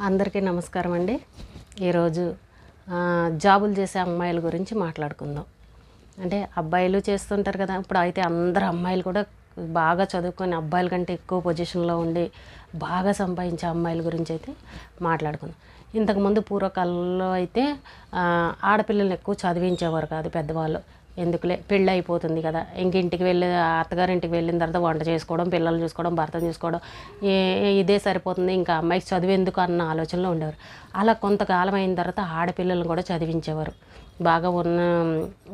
అందరికీ నమస్కారం అండి. ఈరోజు జాబులు చేసే అమ్మాయిల గురించి మాట్లాడుకుందాం. అంటే అబ్బాయిలు చేస్తుంటారు కదా, ఇప్పుడు అయితే అందరు అమ్మాయిలు కూడా బాగా చదువుకొని అబ్బాయిల కంటే ఎక్కువ పొజిషన్లో ఉండి బాగా సంపాదించే అమ్మాయిల గురించి అయితే మాట్లాడుకుందాం. ఇంతకుముందు పూర్వకాలంలో అయితే ఆడపిల్లల్ని ఎక్కువ చదివించేవారు కాదు పెద్దవాళ్ళు. ఎందుకులే పెళ్ళి అయిపోతుంది కదా, ఇంటికి వెళ్ళి అత్తగారింటికి వెళ్ళిన తర్వాత వంట చేసుకోవడం, పిల్లలు చూసుకోవడం, భర్తను చూసుకోవడం, ఇదే సరిపోతుంది, ఇంకా అమ్మాయికి చదువు ఎందుకు అన్న ఆలోచనలో ఉండేవారు. అలా కొంతకాలం అయిన తర్వాత ఆడపిల్లలను కూడా చదివించేవారు. బాగా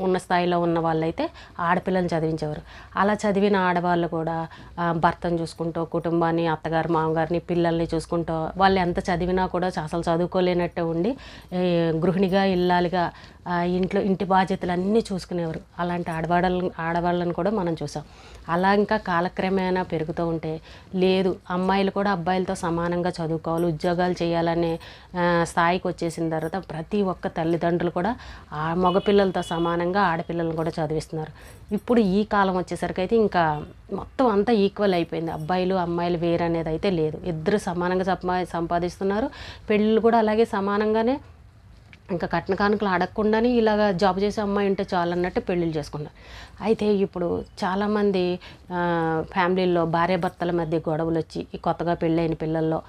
ఉన్న స్థాయిలో ఉన్న వాళ్ళైతే ఆడపిల్లల్ని చదివించేవారు. అలా చదివిన ఆడవాళ్ళు కూడా భర్తను చూసుకుంటూ, కుటుంబాన్ని, అత్తగారు మామగారిని, పిల్లల్ని చూసుకుంటూ, వాళ్ళు ఎంత చదివినా కూడా అసలు చదువుకోలేనట్టు ఉండి గృహిణిగా ఇల్లాలిగా ఇంటి బాధ్యతలు అన్నీ చూసుకునేవారు. అలాంటి ఆడవాళ్ళని కూడా మనం చూసాం. అలా ఇంకా కాలక్రమేణా పెరుగుతూ ఉంటే, లేదు అమ్మాయిలు కూడా అబ్బాయిలతో సమానంగా చదువుకోవాలి, ఉద్యోగాలు చేయాలనే స్థాయికి వచ్చేసిన తర్వాత ప్రతి ఒక్క తల్లిదండ్రులు కూడా ఆ మగపిల్లలతో సమానంగా ఆడపిల్లలను కూడా చదివిస్తున్నారు. ఇప్పుడు ఈ కాలం వచ్చేసరికి అయితే ఇంకా మొత్తం అంతా ఈక్వల్ అయిపోయింది. అబ్బాయిలు అమ్మాయిలు వేరు అనేది అయితే లేదు. ఇద్దరు సమానంగా సంపాదిస్తున్నారు. పెళ్ళిళ్ళు కూడా అలాగే సమానంగానే, ఇంకా కట్న కానుకలు అడగకుండానే ఇలాగ జాబ్ చేసే అమ్మాయి ఉంటే చాలన్నట్టు పెళ్ళిళ్ళు చేసుకున్నారు. అయితే ఇప్పుడు చాలామంది ఫ్యామిలీల్లో భార్యాభర్తల మధ్య గొడవలు వచ్చి ఈ కొత్తగా పెళ్ళైన పిల్లల్లో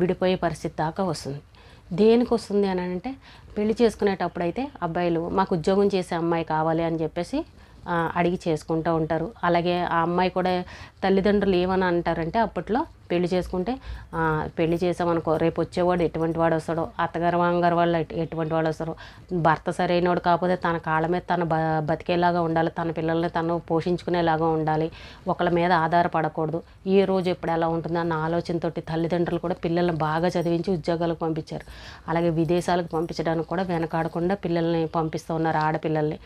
విడిపోయే పరిస్థితి దాకా వస్తుంది. దేనికి వస్తుంది అని అంటే, పెళ్లి చేసుకునేటప్పుడు అయితే అబ్బాయిలు మాకు ఉద్యోగం చేసే అమ్మాయి కావాలి అని చెప్పేసి అడిగి చేసుకుంటూ ఉంటారు. అలాగే ఆ అమ్మాయి కూడా తల్లిదండ్రులు ఏమని అంటారంటే, అప్పట్లో పెళ్లి చేసుకుంటే పెళ్లి చేసామనుకో రేపు వచ్చేవాడు ఎటువంటి వాడు వస్తాడో, అత్తగారు మామగారు వాళ్ళు ఎటువంటి వాడు వస్తారో, భర్త సరైనవాడు కాకపోతే తన కాళ్ళ మీద తను బతికేలాగా ఉండాలి, తన పిల్లల్ని తను పోషించుకునేలాగా ఉండాలి, ఒకళ్ళ మీద ఆధారపడకూడదు, ఈ రోజు ఎప్పుడు ఎలా ఉంటుంది అన్న ఆలోచనతో తల్లిదండ్రులు కూడా పిల్లల్ని బాగా చదివించి ఉద్యోగాలకు పంపించారు. అలాగే విదేశాలకు పంపించడానికి కూడా వెనకాడకుండా పిల్లల్ని పంపిస్తూ ఉన్నారు, ఆడపిల్లల్ని.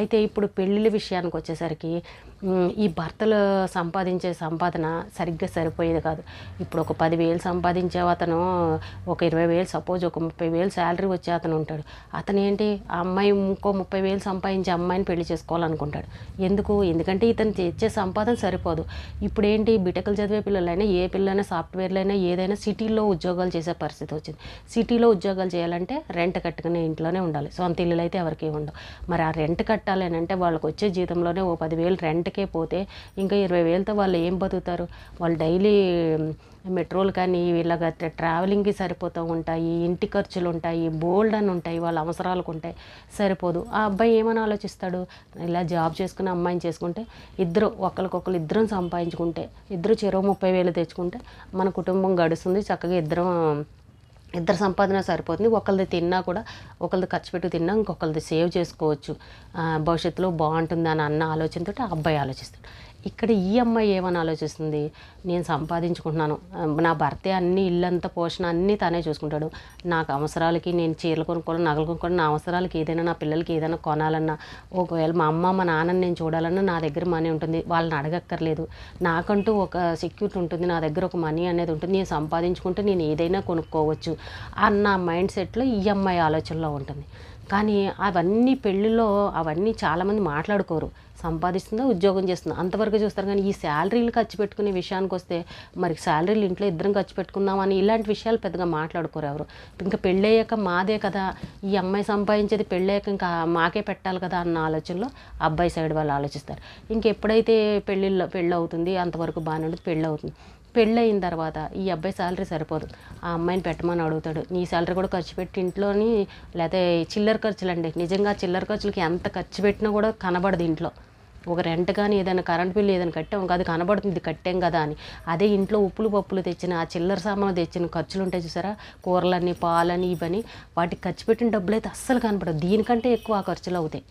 అయితే ఇప్పుడు పెళ్ళిళ్ళ విషయానికి వచ్చేసరికి ఈ భర్తలు సంపాదించే సంపాదన సరిగ్గా సరిపోయేది కాదు. ఇప్పుడు ఒక 10,000 సంపాదించే అతను ఒక 20,000, సపోజ్ ఒక 30,000 శాలరీ వచ్చే అతను ఉంటాడు. అతను ఏంటి, ఆ అమ్మాయి ఇంకో 30,000 సంపాదించే అమ్మాయిని పెళ్లి చేసుకోవాలనుకుంటాడు. ఎందుకంటే ఇతను తెచ్చే సంపాదన సరిపోదు. ఇప్పుడు ఏంటి, బిటెకలు చదివే పిల్లలైనా, ఏ పిల్లలైనా, సాఫ్ట్వేర్లైనా, ఏదైనా సిటీలో ఉద్యోగాలు చేసే పరిస్థితి వచ్చింది. సిటీలో ఉద్యోగాలు చేయాలంటే రెంట్ కట్టుకునే ఇంట్లోనే ఉండాలి, సొంత ఇల్లులు అయితే ఎవరికి ఉండవు. మరి ఆ రెంట్ కట్టాలి అని అంటే వాళ్ళకి వచ్చే జీతంలోనే ఓ 10,000 రెంట్కే పోతే ఇంకా 20,000తో వాళ్ళు ఏం బతుకుతారు? వాళ్ళు డైలీ మెట్రోలు కానీ ఇలాగ ట్రావెలింగ్కి సరిపోతూ ఉంటాయి, ఇంటి ఖర్చులు ఉంటాయి, బోల్డ్ అని ఉంటాయి, వాళ్ళ అవసరాలకు ఉంటాయి, సరిపోదు. ఆ అబ్బాయి ఏమని ఆలోచిస్తాడు, ఇలా జాబ్ చేసుకుని అమ్మాయిని చేసుకుంటే ఒకరికొకరు ఇద్దరం సంపాదించుకుంటే, ఇద్దరు చెరో 30,000 తెచ్చుకుంటే మన కుటుంబం గడుస్తుంది, చక్కగా ఇద్దరు సంపాదన సరిపోతుంది, ఒకరిది తిన్నా కూడా, ఒకరిది ఖర్చు పెట్టి తిన్నా ఇంకొకరిది సేవ్ చేసుకోవచ్చు, భవిష్యత్తులో బాగుంటుంది అని అన్న ఆలోచనతో ఆ అబ్బాయి ఆలోచిస్తాడు. ఇక్కడ ఈ అమ్మాయి ఏమని ఆలోచిస్తుంది, నేను సంపాదించుకుంటున్నాను, నా భర్తే అన్ని ఇల్లంతా పోషణ అన్నీ తనే చూసుకుంటాడు, నాకు అవసరాలకి నేను చీరలు కొనుక్కోవాలి, నగలు కొనుక్కోవాలి, నా అవసరాలకి ఏదైనా, నా పిల్లలకి ఏదైనా కొనాలన్నా, ఒకవేళ మా అమ్మ మా నాన్నని నేను చూడాలన్నా నా దగ్గర మనీ ఉంటుంది, వాళ్ళని అడగక్కర్లేదు, నాకంటూ ఒక సెక్యూరిటీ ఉంటుంది, నా దగ్గర ఒక మనీ అనేది ఉంటుంది, నేను సంపాదించుకుంటే నేను ఏదైనా కొనుక్కోవచ్చు అన్న మైండ్ సెట్లో ఈ అమ్మాయి ఆలోచనలో ఉంటుంది. కానీ అవన్నీ పెళ్ళిలో అవన్నీ చాలామంది మాట్లాడుకోరు. సంపాదిస్తుందో ఉద్యోగం చేస్తుందో అంతవరకు చూస్తారు. కానీ ఈ శాలరీలు ఖర్చు పెట్టుకునే విషయానికి వస్తే, మరి శాలరీలు ఇంట్లో ఇద్దరం ఖర్చు పెట్టుకుందామని ఇలాంటి విషయాలు పెద్దగా మాట్లాడుకోరు ఎవరు. ఇంకా పెళ్ళయ్యాక మాదే కదా, ఈ అమ్మాయి సంపాదించేది పెళ్ళయ్యాక ఇంకా మాకే పెట్టాలి కదా అన్న ఆలోచనలో అబ్బాయి సైడ్ వాళ్ళు ఆలోచిస్తారు. ఇంకెప్పుడైతే పెళ్ళి అవుతుంది అంతవరకు బాగానే ఉంటుంది, పెళ్ళి అవుతుంది. పెళ్ళి అయిన తర్వాత ఈ అబ్బాయి శాలరీ సరిపోదు, ఆ అమ్మాయిని పెట్టమని అడుగుతాడు. నీ శాలరీ కూడా ఖర్చు పెట్టి ఇంట్లోని, లేకపోతే చిల్లర ఖర్చులు అండి, నిజంగా చిల్లర ఖర్చులకి ఎంత ఖర్చు పెట్టినా కూడా కనబడదు ఇంట్లో. ఒక రెంట్ కానీ ఏదైనా కరెంట్ బిల్లు ఏదైనా కట్టాం అది కనబడుతుంది, కట్టాం కదా అని. అదే ఇంట్లో ఉప్పులు పప్పులు తెచ్చిన, ఆ చిల్లర సామాను తెచ్చిన ఖర్చులు ఉంటాయి చూసారా, కూరలని, పాలని, ఇవని, వాటికి ఖర్చు పెట్టిన డబ్బులు అయితే అస్సలు కనపడదు. దీనికంటే ఎక్కువ ఆ ఖర్చులు అవుతాయి.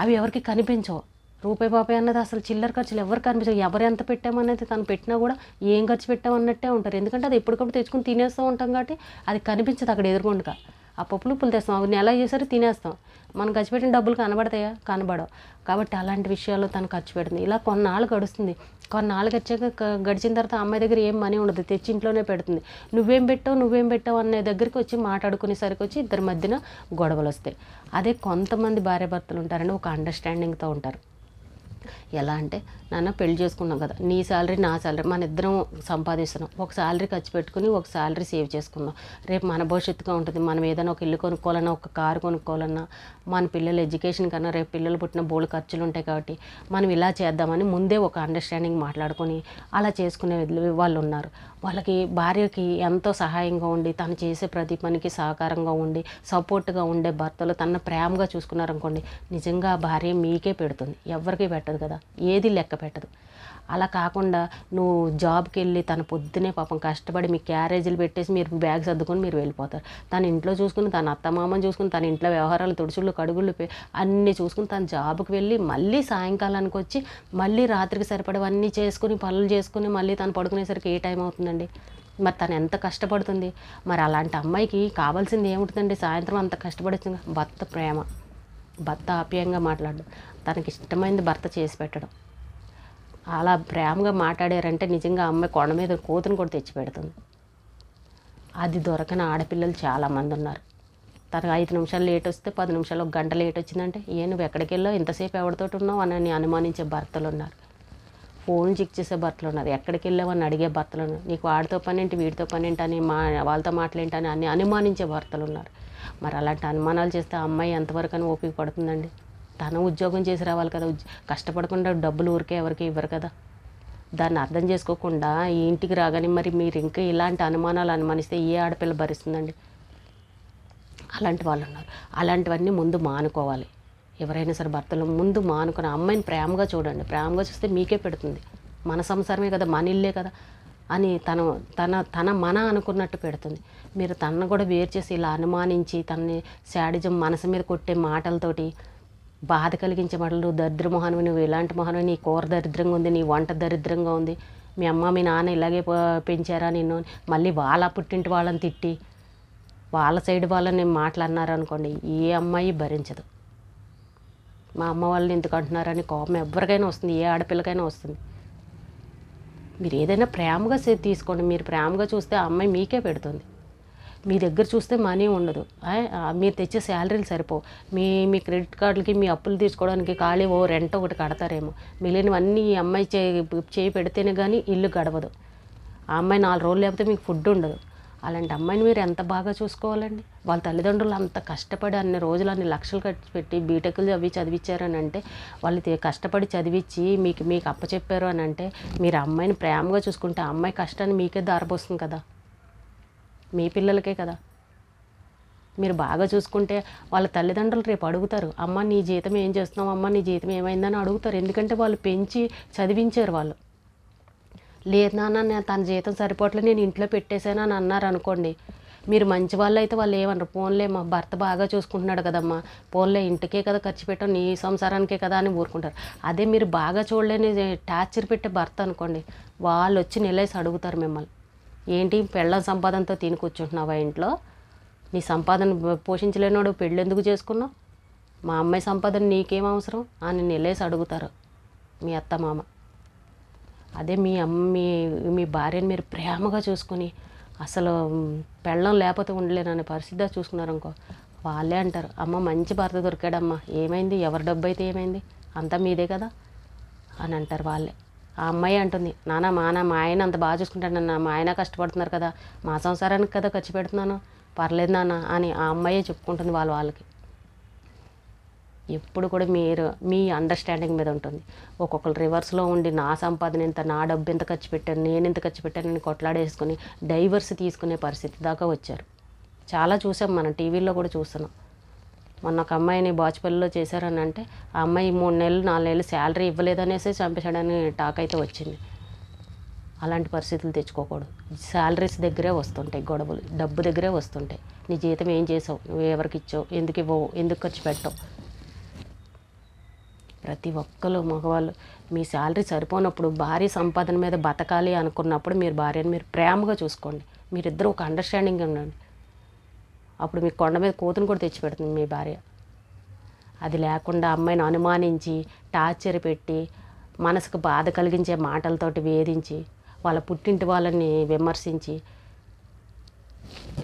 అవి ఎవరికి కనిపించవు. రూపాయి పాపాయి అన్నది అసలు చిల్లర ఖర్చులు ఎవరు కనిపించవు. ఎవరు ఎంత పెట్టామనేది తను పెట్టినా కూడా ఏం ఖర్చు పెట్టామన్నట్టే ఉంటారు. ఎందుకంటే అది ఎప్పటికప్పుడు తెచ్చుకుని తినేస్తూ ఉంటాం కాబట్టి అది కనిపించదు అక్కడ ఎదురుకొండగా. ఆ పప్పులు ఉప్పులు తెస్తాం, అవి నెల చేసారు తినేస్తాం, మనం ఖర్చు పెట్టిన డబ్బులు కనబడతాయా? కనబడవు. కాబట్టి అలాంటి విషయాల్లో తను ఖర్చు పెడుతుంది. ఇలా కొన్నాళ్ళు గడుస్తుంది. కొన్నాళ్ళు గడిచిన తర్వాత అమ్మాయి దగ్గర ఏం మనీ ఉండదు, తెచ్చి ఇంట్లోనే పెడుతుంది. నువ్వేం పెట్టావు అనే దగ్గరికి వచ్చి మాట్లాడుకునేసరికి వచ్చి ఇద్దరి మధ్యన గొడవలు వస్తాయి. అదే కొంతమంది భార్యాభర్తలు ఉంటారండి, ఒక అండర్స్టాండింగ్తో ఉంటారు. ఎలా అంటే, నాన్న పెళ్లి చేసుకున్నాం కదా, నీ శాలరీ నా శాలరీ మన ఇద్దరం సంపాదిస్తున్నాం, ఒక శాలరీ ఖర్చు పెట్టుకుని ఒక శాలరీ సేవ్ చేసుకుందాం, రేపు మన భవిష్యత్తుగా ఉంటుంది. మనం ఏదైనా ఒక ఇల్లు కొనుక్కోవాలన్నా, ఒక కారు కొనుక్కోవాలన్నా, మన పిల్లల ఎడ్యుకేషన్ కన్నా రేపు పిల్లలు పుట్టిన బోళ్ళు ఖర్చులు ఉంటాయి కాబట్టి మనం ఇలా చేద్దామని ముందే ఒక అండర్స్టాండింగ్ మాట్లాడుకొని అలా చేసుకునే వాళ్ళు ఉన్నారు. వాళ్ళకి భార్యకి ఎంతో సహాయంగా ఉండి తను చేసే ప్రతి పనికి సహకారంగా ఉండి సపోర్ట్గా ఉండే భర్తలు తనను ప్రేమగా చూసుకున్నారనుకోండి, నిజంగా ఆ భార్య మీకే పెడుతుంది, ఎవరికి పెట్టదు కదా, ఏది లెక్క పెట్టదు. అలా కాకుండా నువ్వు జాబ్కి వెళ్ళి తన పొద్దునే పాపం కష్టపడి మీ క్యారేజీలు పెట్టేసి మీరు బ్యాగ్ సర్దుకొని మీరు వెళ్ళిపోతారు. తన ఇంట్లో చూసుకుని, తన అత్తమామని చూసుకుని, తన ఇంట్లో వ్యవహారాలు తుడుచుళ్ళు కడుగుళ్ళు అన్నీ చూసుకుని తన జాబ్కి వెళ్ళి మళ్ళీ సాయంకాలానికి వచ్చి మళ్ళీ రాత్రికి సరిపడవన్నీ చేసుకుని పనులు చేసుకుని మళ్ళీ తను పడుకునేసరికి ఏ టైం అవుతుందండి? మరి తను ఎంత కష్టపడుతుంది? మరి అలాంటి అమ్మాయికి కావాల్సింది ఏముంటుందండి? సాయంత్రం అంత కష్టపడుతుంది, భర్త ప్రేమ, భర్త ఆప్యాయంగా మాట్లాడడం, తనకి ఇష్టమైంది భర్త చేసి పెట్టడం. అలా ప్రేమగా మాట్లాడారంటే నిజంగా అమ్మాయి కొండ మీద కూతురు కూడా తెచ్చి పెడుతుంది. అది దొరకని ఆడపిల్లలు చాలామంది ఉన్నారు. తనకు 5 నిమిషాలు లేట్ వస్తే 10 నిమిషాలు, 1 గంట లేట్ వచ్చిందంటే నువ్వు ఎక్కడికి వెళ్ళావు, ఇంతసేపు ఎవరితోటి ఉన్నావు అని అనుమానించే భర్తలు ఉన్నారు. ఫోన్ చెక్ చేసే భర్తలు ఉన్నారు. ఎక్కడికి వెళ్ళావని అడిగే భర్తలు ఉన్నారు. నీకు వాడితో పని ఏంటి, వీడితో పని ఏంటి అని వాళ్ళతో మాటలేంటని అని అనుమానించే భర్తలు ఉన్నారు. మరి అలాంటి అనుమానాలు చేస్తే ఆ అమ్మాయి ఎంతవరకు అని ఓపిక పడుతుందండి? తను ఉద్యోగం చేసి రావాలి కదా, కష్టపడకుండా డబ్బులు ఊరికే ఎవరికి ఇవ్వరు కదా. దాన్ని అర్థం చేసుకోకుండా ఈ ఇంటికి రాగానే మరి మీరు ఇంకా ఇలాంటి అనుమానాలు అనుమానిస్తే ఏ ఆడపిల్ల భరిస్తుందండి? అలాంటి వాళ్ళు ఉన్నారు. అలాంటివన్నీ ముందు మానుకోవాలి. ఎవరైనా సరే భర్తలు ముందు మానుకుని అమ్మాయిని ప్రేమగా చూడండి. ప్రేమగా చూస్తే మీకే పెడుతుంది. మన సంసారమే కదా, మన ఇల్లే కదా అని తన మన అనుకున్నట్టు పెడుతుంది. మీరు తనను కూడా వేరు చేసి ఇలా అనుమానించి తనని శాడిజం మనసు మీద కొట్టే మాటలతోటి బాధ కలిగించే మాటలు, దరిద్ర మొహానివి, నువ్వు ఇలాంటి మొహానివి, నీ కూర దరిద్రంగా ఉంది, నీ వంట దరిద్రంగా ఉంది, మీ అమ్మ మీ నాన్న ఇలాగే పెంచారా నిన్ను, మళ్ళీ వాళ్ళ పుట్టింటి వాళ్ళని తిట్టి వాళ్ళ సైడ్ వాళ్ళని మాట్లాడినారనుకోండి, ఏ అమ్మాయి భరించదు. మా అమ్మ వాళ్ళని ఎందుకు అంటున్నారని కోపం ఎవరికైనా వస్తుంది, ఏ ఆడపిల్లకైనా వస్తుంది. మీరు ఏదైనా ప్రేమగా తీసుకోండి. మీరు ప్రేమగా చూస్తే ఆ అమ్మాయి మీకే పెడుతుంది. మీ దగ్గర చూస్తే మనీ ఉండదు, మీరు తెచ్చే శాలరీలు సరిపో, మీ క్రెడిట్ కార్డులకి మీ అప్పులు తీసుకోవడానికి ఖాళీ రెంట్ ఒకటి కడతారేమో, మిగిలినవన్నీ ఈ అమ్మాయి చేయి పెడితేనే కానీ ఇల్లు గడవదు. ఆ అమ్మాయి 4 రోజులు లేకపోతే మీకు ఫుడ్ ఉండదు. అలాంటి అమ్మాయిని మీరు ఎంత బాగా చూసుకోవాలండి? వాళ్ళ తల్లిదండ్రులు అంత కష్టపడి అన్ని రోజులు అన్ని లక్షలు ఖర్చు పెట్టి బీటెక్లు అవి చదివించారని అంటే, వాళ్ళు కష్టపడి చదివించి మీకు అప్పచెప్పారు అని అంటే, మీరు అమ్మాయిని ప్రేమగా చూసుకుంటే ఆ అమ్మాయి కష్టాన్ని మీకే దారిపోస్తుంది కదా, మీ పిల్లలకే కదా. మీరు బాగా చూసుకుంటే వాళ్ళ తల్లిదండ్రులు రేపు అడుగుతారు, అమ్మ నీ జీతం ఏం చేస్తున్నావు, అమ్మ నీ జీతం ఏమైందని అడుగుతారు. ఎందుకంటే వాళ్ళు పెంచి చదివించారు. వాళ్ళు లేదు నాన్న తన జీతం సరిపోవట్లేదు నేను ఇంట్లో పెట్టేశాను అని అన్నారు అనుకోండి, మీరు మంచి వాళ్ళు అయితే వాళ్ళు ఏమన్నారు, పోన్లే మా భర్త బాగా చూసుకుంటున్నాడు కదమ్మా, పోన్లే ఇంటికే కదా ఖర్చు పెట్టాం, నీ సంసారానికే కదా అని ఊరుకుంటారు. అదే మీరు బాగా చూడలేని టార్చర్ పెట్టే భర్త అనుకోండి, వాళ్ళు వచ్చి నిలేసి అడుగుతారు మిమ్మల్ని, ఏంటి పెళ్ళం సంపాదనతో తిని కూర్చుంటున్నావా ఇంట్లో, నీ సంపాదన పోషించలేనోడు పెళ్ళి ఎందుకు చేసుకున్నావు, మా అమ్మాయి సంపాదన నీకేం అవసరం అని నిలేసి అడుగుతారు మీ అత్త మామ. అదే మీ భార్యని మీరు ప్రేమగా చూసుకుని అసలు పెళ్ళం లేకపోతే ఉండలేననే పరిస్థితి చూసుకున్నారనుకో, వాళ్ళే అంటారు, అమ్మ మంచి భర్త దొరికాడమ్మా, ఏమైంది, ఎవరి డబ్బు అయితే ఏమైంది, అంతా మీదే కదా అని అంటారు వాళ్ళే. ఆ అమ్మాయి అంటుంది, నాన్న మా ఆయన అంత బాగా చూసుకుంటాడు, మా ఆయన కష్టపడుతున్నారు కదా, మా సంసారానికి కదా ఖర్చు పెడుతున్నాను, పర్లేదు నాన్న అని ఆ అమ్మాయే చెప్పుకుంటుంది వాళ్ళకి. ఎప్పుడు కూడా మీరు మీ అండర్స్టాండింగ్ మీద ఉంటుంది. ఒక్కొక్కరు రివర్స్లో ఉండి నా సంపాదన ఎంత, నా డబ్బు ఎంత ఖర్చు పెట్టాను, నేను ఎంత ఖర్చు పెట్టానని కొట్లాడేసుకుని డైవర్స్ తీసుకునే పరిస్థితి దాకా వచ్చారు. చాలా చూసాం, మనం టీవీల్లో కూడా చూస్తున్నాం. మొన్న ఒక అమ్మాయిని బాచుపల్లిలో చేశారని అంటే ఆ అమ్మాయి 3 నెలలు 4 నెలలు శాలరీ ఇవ్వలేదనేసి చంపేశాడని టాక్ అయితే వచ్చింది. అలాంటి పరిస్థితులు తెచ్చుకోకూడదు. శాలరీస్ దగ్గరే వస్తుంటాయి గొడవలు, డబ్బు దగ్గరే వస్తుంటాయి. నీ జీతం ఏం చేసావు, నువ్వు ఎవరికి ఇచ్చావు, ఎందుకు ఇవ్వవు, ఎందుకు ఖర్చు పెట్టవు. ప్రతి ఒక్కరు మగవాళ్ళు మీ శాలరీ సరిపోనప్పుడు భార్య సంపాదన మీద బతకాలి అనుకున్నప్పుడు మీరు భార్యను మీరు ప్రేమగా చూసుకోండి. మీరిద్దరూ ఒక అండర్స్టాండింగ్ ఉండండి. అప్పుడు మీ కొండ మీద కూతురు కూడా తెచ్చిపెడుతుంది మీ భార్య. అది లేకుండా అమ్మాయిని అనుమానించి టార్చర్ పెట్టి మనసుకు బాధ కలిగించే మాటలతోటి వేధించి వాళ్ళ పుట్టింటి వాళ్ళని విమర్శించి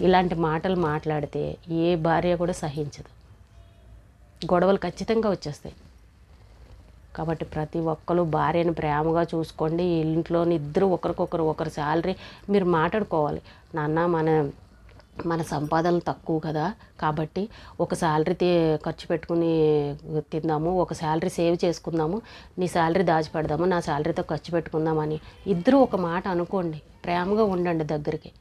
ఇలాంటి మాటలు మాట్లాడితే ఏ భార్య కూడా సహించదు. గొడవలు ఖచ్చితంగా వచ్చేస్తాయి. కాబట్టి ప్రతి ఒక్కరు భార్యను ప్రేమగా చూసుకోండి. ఇంట్లోని ఇద్దరు ఒకరి శాలరీ మీరు మాట్లాడుకోవాలి. నాన్న మన సంపాదనలు తక్కువ కదా, కాబట్టి ఒక శాలరీ ఖర్చు పెట్టుకుని తిందాము, ఒక శాలరీ సేవ్ చేసుకుందాము, నీ శాలరీ దాచిపెడదాము, నా శాలరీతో ఖర్చు పెట్టుకుందామని ఇద్దరు ఒక మాట అనుకోండి. ప్రేమగా ఉండండి దగ్గరికి.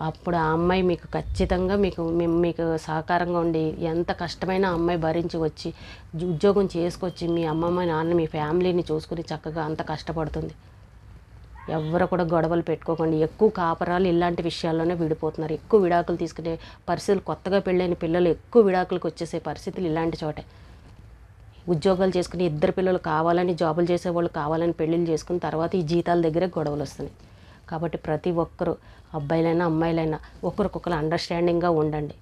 అప్పుడు ఆ అమ్మాయి మీకు ఖచ్చితంగా మీకు సహకారంగా ఉండి ఎంత కష్టమైన అమ్మాయి భరించి వచ్చి ఉద్యోగం చేసుకొచ్చి మీ అమ్మమ్మ నాన్న మీ ఫ్యామిలీని చూసుకుని చక్కగా అంత కష్టపడుతుంది. ఎవరు కూడా గొడవలు పెట్టుకోకండి. ఎక్కువ కాపరాలు ఇలాంటి విషయాల్లోనే విడిపోతున్నారు. ఎక్కువ విడాకులు తీసుకునే పరిస్థితులు, కొత్తగా పెళ్ళైన పిల్లలు ఎక్కువ విడాకులకు వచ్చేసే పరిస్థితులు ఇలాంటి చోటే. ఉద్యోగాలు చేసుకుని ఇద్దరు పిల్లలు కావాలని, జాబులు చేసేవాళ్ళు కావాలని పెళ్ళిళ్ళు చేసుకుని తర్వాత ఈ జీతాల దగ్గరే గొడవలు వస్తున్నాయి. కాబట్టి ప్రతి ఒక్కరు అబ్బాయిలైనా అమ్మాయిలైనా ఒకరికొకరు అండర్స్టాండింగ్గా ఉండండి.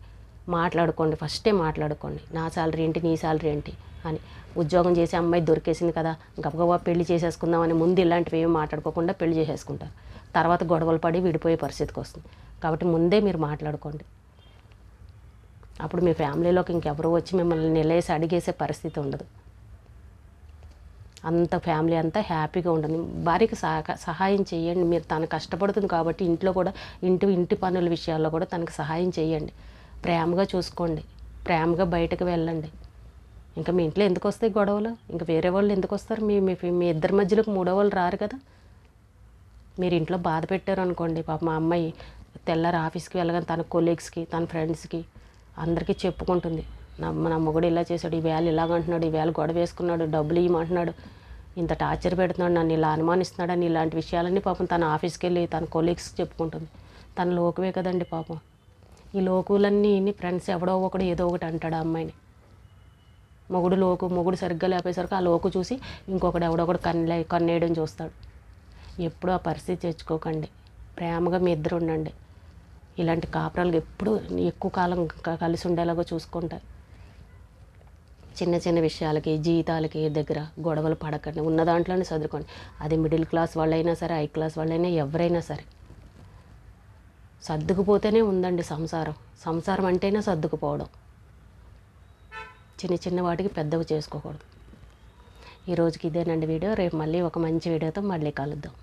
మాట్లాడుకోండి, ఫస్టే మాట్లాడుకోండి. నా శాలరీ ఏంటి, నీ శాలరీ ఏంటి అని. ఉద్యోగం చేసే అమ్మాయి దొరికేసింది కదా గబగబా పెళ్లి చేసేసుకుందామని ముందు ఇలాంటివి ఏమి మాట్లాడుకోకుండా పెళ్లి చేసేసుకుంటారు. తర్వాత గొడవలు పడి విడిపోయే పరిస్థితికి వస్తుంది. కాబట్టి ముందే మీరు మాట్లాడుకోండి. అప్పుడు మీ ఫ్యామిలీలోకి ఇంకెవరు వచ్చి మిమ్మల్ని నిలేసి అడిగేసే పరిస్థితి ఉండదు. అంత ఫ్యామిలీ అంతా హ్యాపీగా ఉంటుంది. భార్యకి సహాయం చేయండి. మీరు తను కష్టపడుతుంది కాబట్టి ఇంట్లో కూడా ఇంటి పనుల విషయాల్లో కూడా తనకు సహాయం చేయండి. ప్రేమగా చూసుకోండి. ప్రేమగా బయటకు వెళ్ళండి. ఇంకా మీ ఇంట్లో ఎందుకు వస్తాయి గొడవలు? ఇంకా వేరే వాళ్ళు ఎందుకు వస్తారు? మీ ఇద్దరి మధ్యలోకి మూడో వాళ్ళు రారు కదా. మీరు ఇంట్లో బాధ పెట్టారు అనుకోండి, పాప మా అమ్మాయి తెల్లారి ఆఫీస్కి వెళ్ళగానే తన కొలీగ్స్కి, తన ఫ్రెండ్స్కి అందరికీ చెప్పుకుంటుంది. నా మొగుడు ఇలా చేశాడు, ఈవేళ ఇలాగంటున్నాడు, ఈవేళ గొడవ వేసుకున్నాడు, డబ్బులు ఇవ్వమంటున్నాడు, ఇంత టార్చర్ పెడుతున్నాడు, నన్ను ఇలా అనుమానిస్తున్నాడని ఇలాంటి విషయాలన్నీ పాపం తన ఆఫీస్కి వెళ్ళి తన కొలీగ్స్కి చెప్పుకుంటుంది. తన లోకువే కదండి పాపం. ఈ లోకులన్నీ ఫ్రెండ్స్ ఎవడో ఒకడు ఏదో ఒకటి అంటాడు ఆ అమ్మాయిని. మొగుడు సరిగ్గా లేపేసరికి ఆ లోకు చూసి ఇంకొకడు ఎవడొకడు కన్నేయడం చూస్తాడు. ఎప్పుడూ ఆ పరిస్థితి తెచ్చుకోకండి. ప్రేమగా మీ ఇద్దరు ఉండండి. ఇలాంటి కాపురాలు ఎప్పుడు ఎక్కువ కాలం కలిసి ఉండేలాగా చూసుకుంటారు. చిన్న చిన్న విషయాలకి, జీతాలకి దగ్గర గొడవలు పడకండి. ఉన్న దాంట్లోనే చదువుకోండి. అది మిడిల్ క్లాస్ వాళ్ళైనా సరే, హై క్లాస్ వాళ్ళైనా, ఎవరైనా సరే సర్దుకుపోతేనే ఉందండి సంసారం. సంసారం అంటేనే సర్దుకుపోవడం. చిన్న చిన్న వాటికి పెద్దవి చేసుకోకూడదు. ఈరోజుకి ఇదేనండి వీడియో. రేపు మళ్ళీ ఒక మంచి వీడియోతో మళ్ళీ కలుద్దాం.